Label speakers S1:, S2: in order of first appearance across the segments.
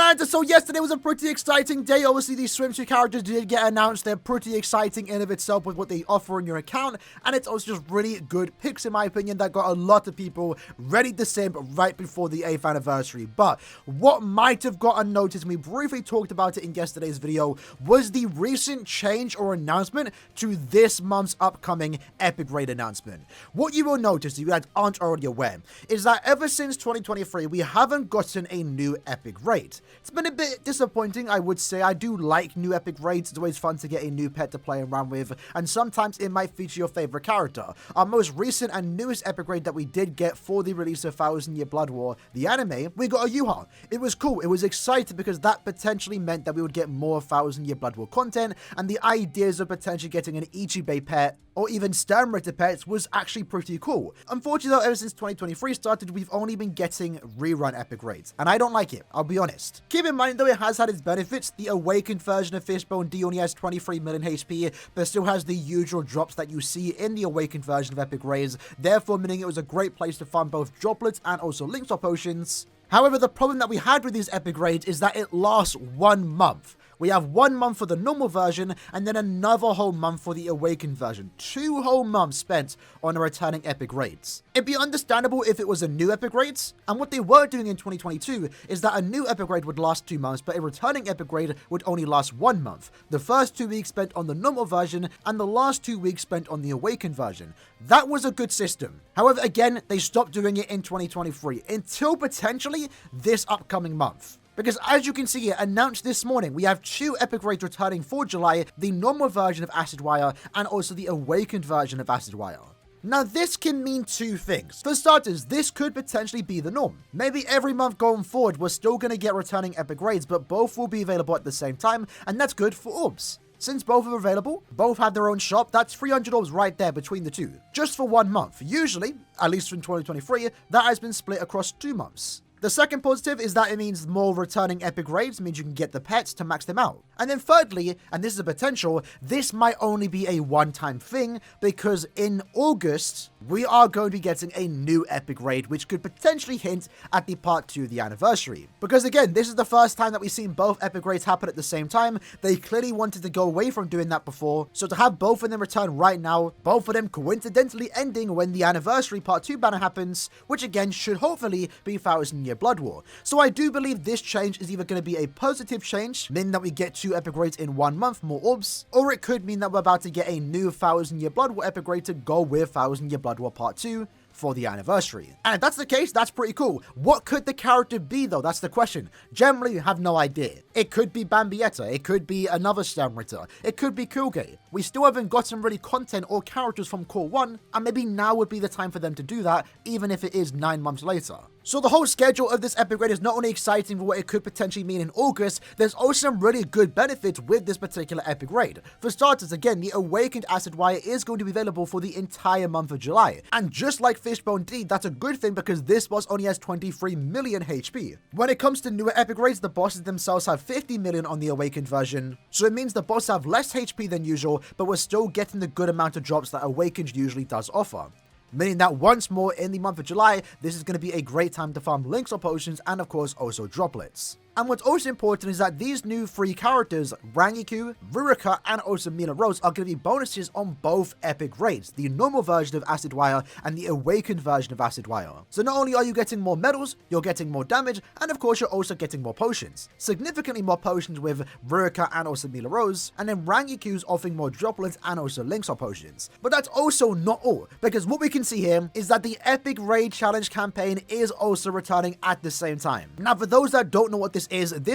S1: And so yesterday was a pretty exciting day. Obviously, these swimsuit characters did get announced. They're pretty exciting in of itself with what they offer in your account. And it's also just really good picks, in my opinion, that got a lot of people ready to simp right before the 8th anniversary. But what might have got unnoticed, and we briefly talked about it in yesterday's video, was the recent change or announcement to this month's upcoming Epic Raid announcement. What you will notice, if you guys aren't already aware, is that ever since 2023, we haven't gotten a new Epic Raid. It's been a bit disappointing, I would say. I do like new Epic Raids. It's always fun to get a new pet to play around with, and sometimes it might feature your favorite character. Our most recent and newest Epic Raid that we did get for the release of Thousand Year Blood War, the anime, we got a Yuha. It was cool. It was exciting because that potentially meant that we would get more Thousand Year Blood War content, and the ideas of potentially getting an Ichibei pet or even Sternritter pets was actually pretty cool. Unfortunately though, ever since 2023 started, we've only been getting rerun Epic Raids, and I don't like it, I'll be honest. Keep in mind though, it has had its benefits. The awakened version of Fishbone D only has 23 million HP, but still has the usual drops that you see in the awakened version of Epic Raids, therefore meaning it was a great place to farm both droplets and also link swap potions. However, the problem that we had with these Epic Raids is that it lasts 1 month. We have 1 month for the normal version, and then another whole month for the awakened version. 2 whole months spent on returning Epic Raids. It'd be understandable if it was a new Epic Raids, and what they were doing in 2022 is that a new Epic Raid would last 2 months, but a returning Epic Raid would only last 1 month. The first 2 weeks spent on the normal version, and the last 2 weeks spent on the awakened version. That was a good system. However, again, they stopped doing it in 2023, until potentially this upcoming month. Because as you can see here, announced this morning, we have 2 Epic Raids returning for July, the normal version of Acid Wire, and also the awakened version of Acid Wire. Now, this can mean 2 things. For starters, this could potentially be the norm. Maybe every month going forward, we're still going to get returning Epic Raids, but both will be available at the same time, and that's good for orbs. Since both are available, both have their own shop, that's 300 orbs right there between the 2. Just for 1 month. Usually, at least in 2023, that has been split across 2 months. The second positive is that it means more returning Epic Raids, means you can get the pets to max them out. And then thirdly, and this is a potential, this might only be a one-time thing, because in August, we are going to be getting a new Epic Raid, which could potentially hint at the part 2 of the anniversary. Because again, this is the first time that we've seen both Epic Raids happen at the same time. They clearly wanted to go away from doing that before, so to have both of them return right now, both of them coincidentally ending when the anniversary part 2 banner happens, which again should hopefully be Thousand Year Blood War. So I do believe this change is either going to be a positive change, meaning that we get 2 Epic Raids in 1 month, more orbs, or it could mean that we're about to get a new Thousand Year Blood War Epic Raid to go with Thousand Year Blood War Part 2 for the anniversary. And if that's the case, that's pretty cool. What could the character be though? That's the question. Generally, you have no idea. It could be Bambietta, it could be another Sternritter, it could be Kulge. We still haven't gotten really content or characters from Core 1, and maybe now would be the time for them to do that, even if it is 9 months later. So the whole schedule of this Epic Raid is not only exciting for what it could potentially mean in August, there's also some really good benefits with this particular Epic Raid. For starters, again, the Awakened Acid Wire is going to be available for the entire month of July. And just like Fishbone D, that's a good thing because this boss only has 23 million HP. When it comes to newer Epic Raids, the bosses themselves have 50 million on the Awakened version. So it means the boss have less HP than usual, but we're still getting the good amount of drops that Awakened usually does offer. Meaning that once more in the month of July, this is going to be a great time to farm links or potions and of course also droplets. And what's also important is that these new 3 characters, Rangiku, Ruruka, and also Mila Rose, are going to be bonuses on both Epic Raids, the normal version of Acid Wire and the awakened version of Acid Wire. So not only are you getting more medals, you're getting more damage, and of course you're also getting more potions. Significantly more potions with Ruruka and also Mila Rose, and then Rangiku's offering more droplets and also links or potions. But that's also not all, because what we can see here is that the Epic Raid Challenge campaign is also returning at the same time. Now for those that don't know what this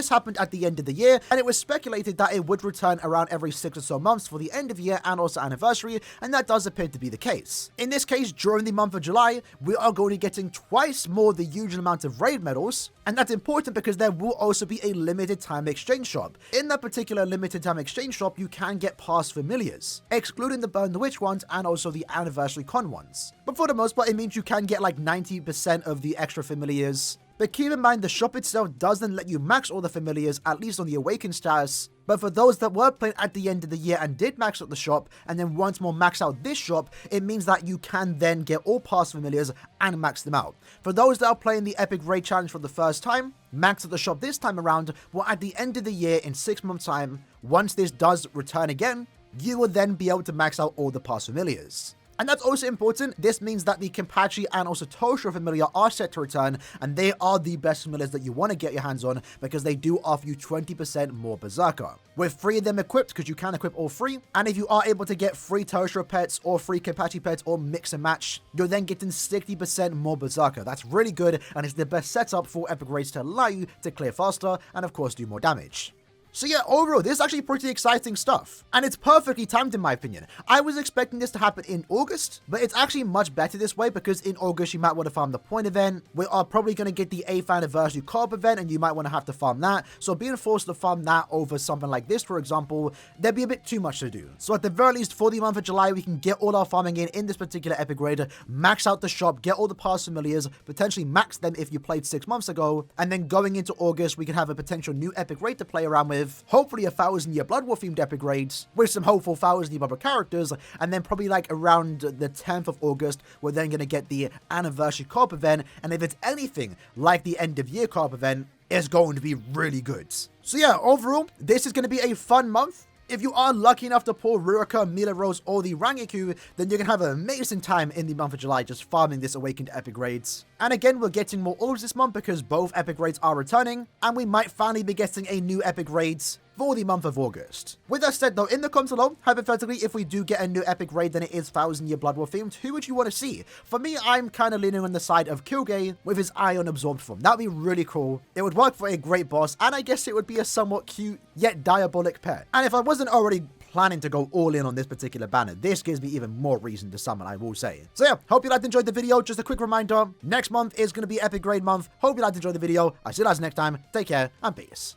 S1: happened at the end of the year, and it was speculated that it would return around every 6 or so months for the end of year and also anniversary, and that does appear to be the case. In this case, during the month of July, we are going to be getting twice more the usual amount of raid medals, and that's important because there will also be a limited time exchange shop. In that particular limited time exchange shop, you can get past familiars, excluding the Burn the Witch ones and also the Anniversary Con ones. But for the most part, it means you can get like 90% of the extra familiars But keep in mind, the shop itself doesn't let you max all the familiars, at least on the awakened status. But for those that were playing at the end of the year and did max out the shop, and then once more max out this shop, it means that you can then get all past familiars and max them out. For those that are playing the Epic Raid Challenge for the first time, max at the shop this time around, well, at the end of the year in 6 months time, once this does return again, you will then be able to max out all the past familiars. And that's also important. This means that the Kenpachi and also Toshiro familiar are set to return, and they are the best familiars that you want to get your hands on because they do offer you 20% more Berserker. With 3 of them equipped, because you can equip all 3, and if you are able to get 3 Toshiro pets or 3 Kenpachi pets or mix and match, you're then getting 60% more Berserker. That's really good, and it's the best setup for Epic Raids to allow you to clear faster and of course do more damage. So yeah, overall, this is actually pretty exciting stuff. And it's perfectly timed in my opinion. I was expecting this to happen in August, but it's actually much better this way because in August you might want to farm the point event. We are probably going to get the 8th anniversary co-op event and you might want to have to farm that. So being forced to farm that over something like this, for example, there'd be a bit too much to do. So at the very least, for the month of July, we can get all our farming in this particular Epic Raid, max out the shop, get all the past familiars, potentially max them if you played 6 months ago. And then going into August, we can have a potential new Epic Raid to play around with. Hopefully a 1000-year Blood War themed Epic Raids with some hopeful 1000-year Blood War characters, and then probably like around the 10th of August, we're then going to get the anniversary co-op event, and if it's anything like the end of year co-op event, it's going to be really good. So yeah, overall, this is going to be a fun month. If you are lucky enough to pull Ruroka, Mila Rose, or the Rangiku, then you can have an amazing time in the month of July just farming this awakened Epic Raids. And again, we're getting more orbs this month because both Epic Raids are returning, and we might finally be getting a new Epic Raids for the month of August. With that said though, in the comments below, hypothetically, if we do get a new Epic Raid, then it is 1000-year Blood War themed, who would you want to see? For me, I'm kind of leaning on the side of Kyuge with his Ion Absorbed form. That would be really cool. It would work for a great boss, and I guess it would be a somewhat cute, yet diabolic pet. And if I wasn't already planning to go all in on this particular banner, this gives me even more reason to summon, I will say. So yeah, hope you liked and enjoyed the video. Just a quick reminder, next month is going to be Epic Raid month. Hope you liked and enjoyed the video. I'll see you guys next time. Take care and peace.